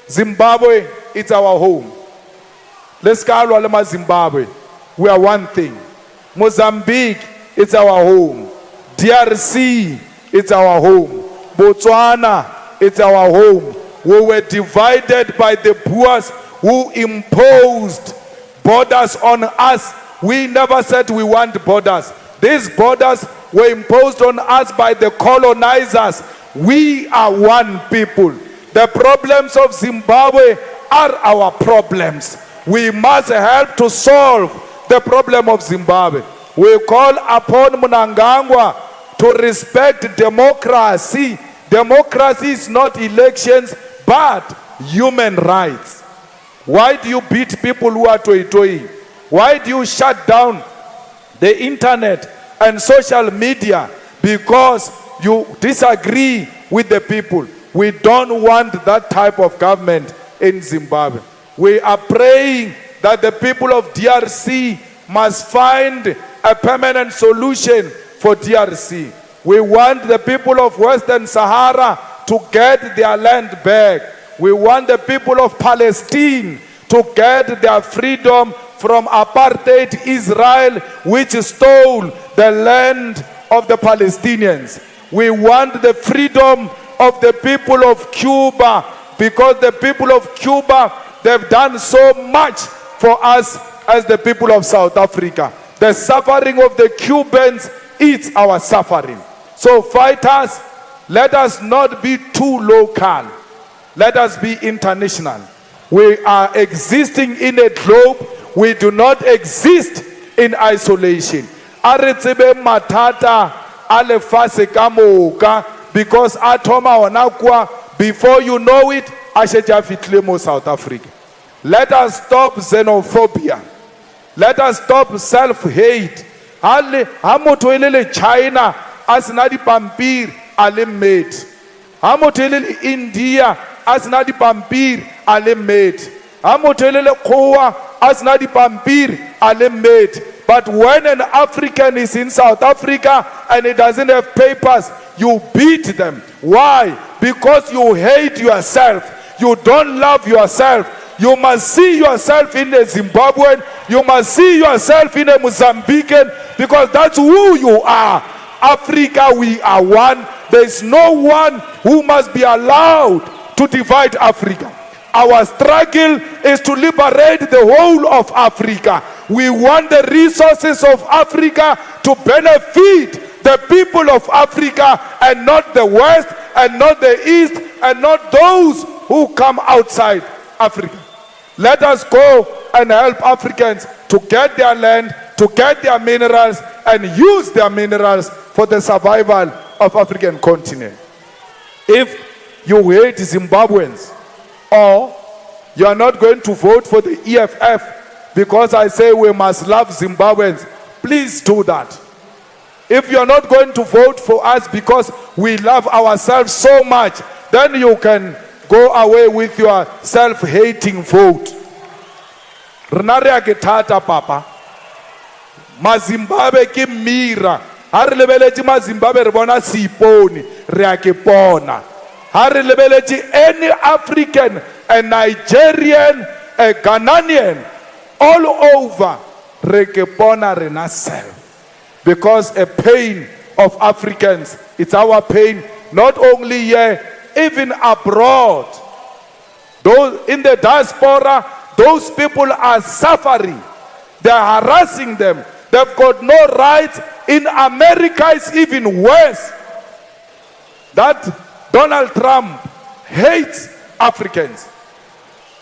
Zimbabwe, it's our home. Let's call Walema Zimbabwe. We are one thing. Mozambique, it's our home. DRC, it's our home. Botswana, it's our home. We were divided by the Boers who imposed borders on us. We never said we want borders. These borders were imposed on us by the colonizers. We are one people. The problems of Zimbabwe are our problems. We must help to solve the problem of Zimbabwe. We call upon Mnangagwa to respect democracy. Democracy is not elections, but human rights. Why do you beat people who are toy-toying? Why do you shut down the internet and social media? Because you disagree with the people. We don't want that type of government in Zimbabwe. We are praying that the people of DRC must find a permanent solution for DRC. We want the people of Western Sahara to get their land back. We want the people of Palestine to get their freedom from apartheid Israel, which stole the land of the Palestinians. We want the freedom of the people of Cuba, because the people of Cuba, they've done so much for us as the people of South Africa. The suffering of the Cubans is our suffering. So fighters, let us not be too local. Let us be international. We are existing in a globe. We do not exist in isolation. Aretsebe matata alefase kamoka, because atoma wanakwa, before you know it, asheja fitlemo South Africa. Let us stop xenophobia. Let us stop self-hate. Hamotoelele China asinadi pampir alimate. Hamotoelele India asinadi pampir alimate. Hamotoelele Kowa asinadi pampir alimate. But when an African is in South Africa and he doesn't have papers, you beat them. Why? Because you hate yourself. You don't love yourself. You must see yourself in a Zimbabwean. You must see yourself in a Mozambican, because that's who you are. Africa, we are one. There is no one who must be allowed to divide Africa. Our struggle is to liberate the whole of Africa. We want the resources of Africa to benefit the people of Africa, and not the West, and not the East, and not those who come outside Africa. Let us go and help Africans to get their land, to get their minerals, and use their minerals for the survival of African continent. If you hate Zimbabweans, or you are not going to vote for the EFF because I say we must love Zimbabweans, please do that. If you are not going to vote for us because we love ourselves so much, then you can go away with your self-hating vote. Renare akitata papa. Mazimbabwe ki mira. Hari lebeleji Mazimbabwe ribona siponi reakipona. Hari lebeleji any African, a Nigerian, a Ghanaian, all over rekipona rena self. Because a pain of Africans, it's our pain, not only here, even abroad. Those in the diaspora, those people are suffering. They are harassing them. They've got no rights. In America, it's even worse. That Donald Trump hates Africans.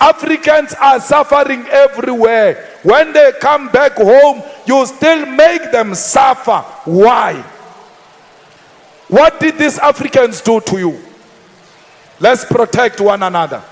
Africans are suffering everywhere. When they come back home, you still make them suffer. Why? What did these Africans do to you? Let's protect one another.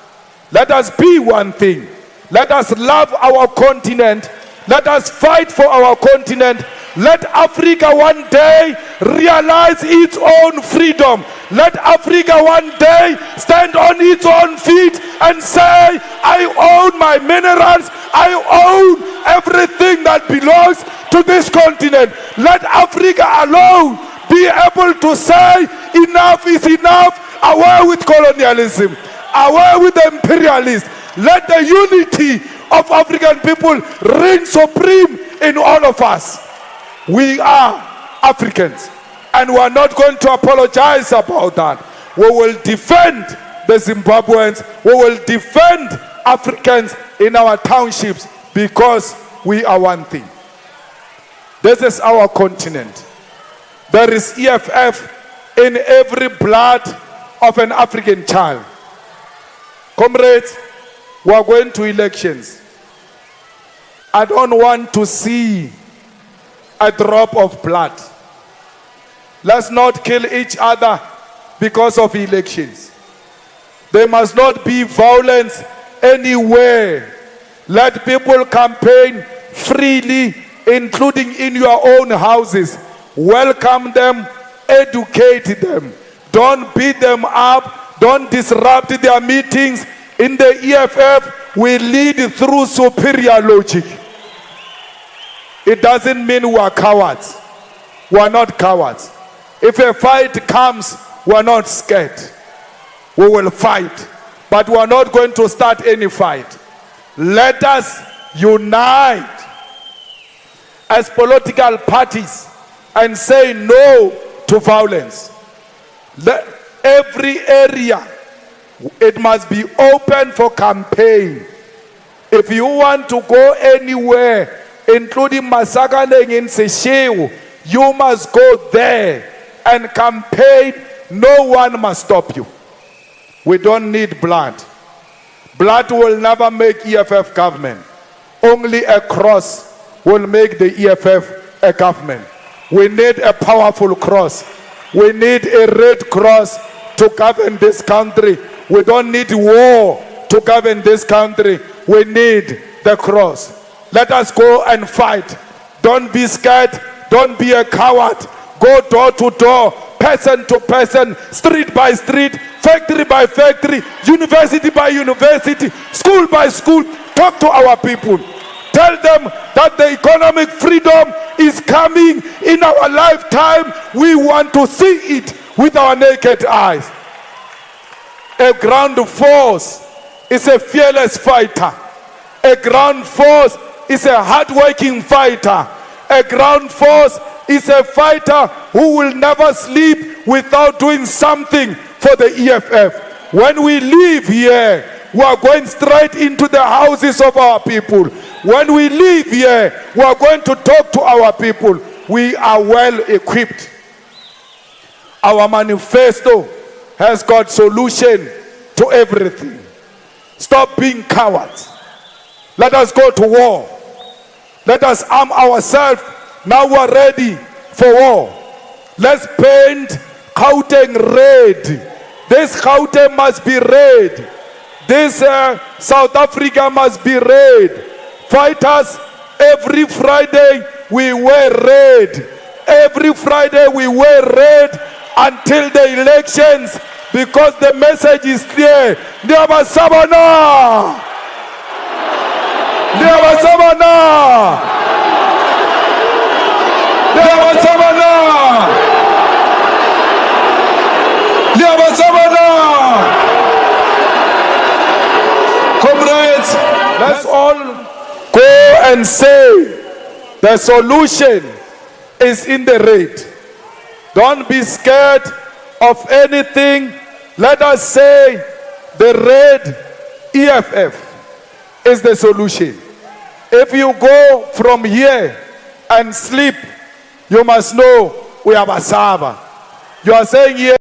Let us be one thing. Let us love our continent. Let us fight for our continent. Let Africa one day realize its own freedom. Let Africa one day stand on its own feet and say, I own my minerals. I own everything that belongs to this continent. Let Africa alone be able to say, enough is enough. Away with colonialism. Away with the imperialists. Let the unity of African people reign supreme in all of us. We are Africans, and we are not going to apologize about that. We will defend the Zimbabweans. We will defend Africans in our townships because we are one thing. This is our continent. There is EFF in every blood of an African child. Comrades, we are going to elections. I don't want to see a drop of blood. Let's not kill each other because of elections. There must not be violence anywhere. Let people campaign freely, including in your own houses. Welcome them, educate them. Don't beat them up. Don't disrupt their meetings. In the EFF, we lead through superior logic. It doesn't mean we are cowards. We are not cowards. If a fight comes, we are not scared. We will fight. But we are not going to start any fight. Let us unite as political parties and say no to violence. Every area, it must be open for campaign. If you want to go anywhere, including Masakaneng in Seychelles, you must go there and campaign. No one must stop you. We don't need blood. Blood will never make EFF government. Only a cross will make the EFF a government. We need a powerful cross. We need a red cross to govern this country. We don't need war to govern this country. We need the cross. Let us go and fight. Don't be scared. Don't be a coward. Go door to door, person to person, street by street, factory by factory, university by university, school by school. Talk to our people. Tell them that the economic freedom is coming in our lifetime. We want to see it with our naked eyes. A ground force is a fearless fighter. A ground force is a hard-working fighter. A ground force is a fighter who will never sleep without doing something for the EFF. When we leave here, we are going straight into the houses of our people. When we leave here, we are going to talk to our people. We are well equipped. Our manifesto has got solution to everything. Stop being cowards. Let us go to war. Let us arm ourselves. Now we are ready for war. Let's paint Gauteng red. This Gauteng must be red. This South Africa must be red. Fighters, every Friday we wear red. Every Friday we wear red until the elections, because the message is clear. Ndiyabasabana! Ndiyabasabana! Ndiyabasabana! Ndiyabasabana! Comrades, let's all go and say the solution is in the red. Don't be scared of anything. Let us say the red EFF is the solution. If you go from here and sleep, you must know we are Basaba. You are saying here